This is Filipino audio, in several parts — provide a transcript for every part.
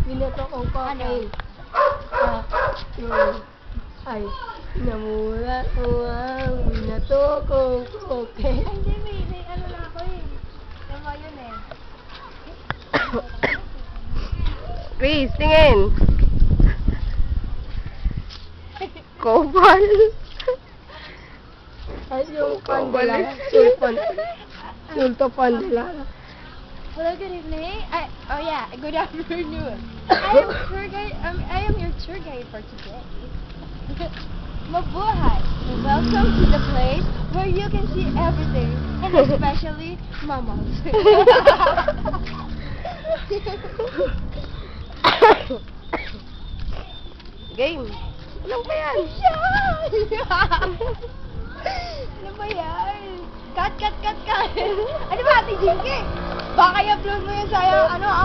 Binato kong cocaine. Ay, namura ko ang binato kong cocaine. Ay, hindi, may ano na ako eh. Tama yun eh. Chris, tingin. Kopal. Ay, yung Kopal. pandela. Sulto pandela. Hello, good evening. Oh yeah, good afternoon. I am your tour guide for today. Mabuhay! Welcome to the place where you can see everything, and especially mammals. Game. Ano ba yan? Ano ba yan? Cut! Ano ba, Ate Jinky? Baka i-upload mo yun sa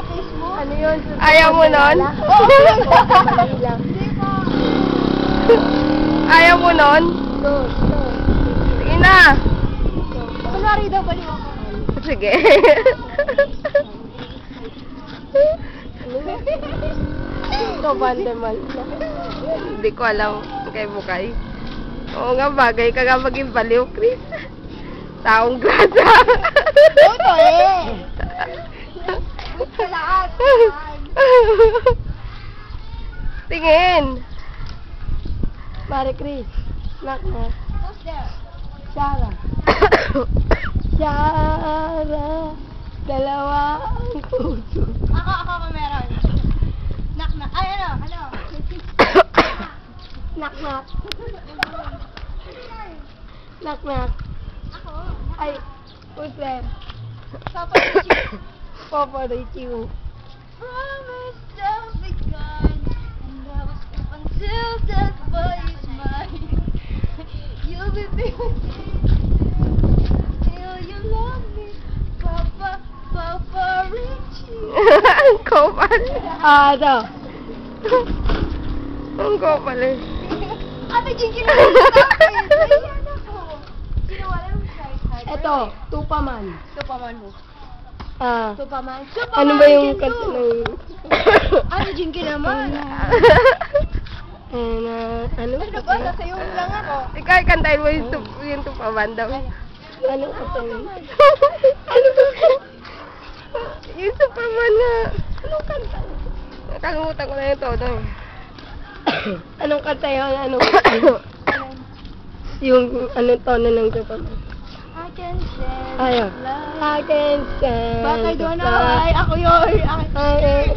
face mo? Ano yun? Ayaw mo nun? Oo, Mali lang. hindi pa. Ayaw mo nun? Sige na. Kunwari daw, baliw ako. Sige. Sulto pandemal. Hindi ko alam kay Bukay. Oo nga, bagay ka nga maging baliw, Chris. Taong grasa. Ito eh. Sa lahat. Tingin. Mare Chris. Knock. Who's there? Sarah. Sarah. Dalawa ang puso. Ako meron. Knock. Ay, ano? Knock. Knock. Ako. Ay, who's there? Papa Richie. Papa Richie. Promise don't be gone, and I will sleep until that boy is mine. You'll be with me till you love me, Papa Richie. Ang kopal. Ito. Ang kopal eh. Ate Jinky na rin sa akin. Ayan ako. Sino wala yung side? Ito, Tupaman. Superman mo. Superman. Ano ba yung kanta ng... Ate Jinky naman. Ano? Nag-asa sa'yo lang ako. Ikaw, kantahin mo yung tupaman daw. Ano kanta yun? Ano ba? Yung Superman nga. Anong kanta? Nakalimutan ko na yung todo eh. Anong kanta yun? Yung anong tono ng Tupaman? I can stand Ayaw. love. I can stand. Bakit doon the ako? Ay, ako yun. fire.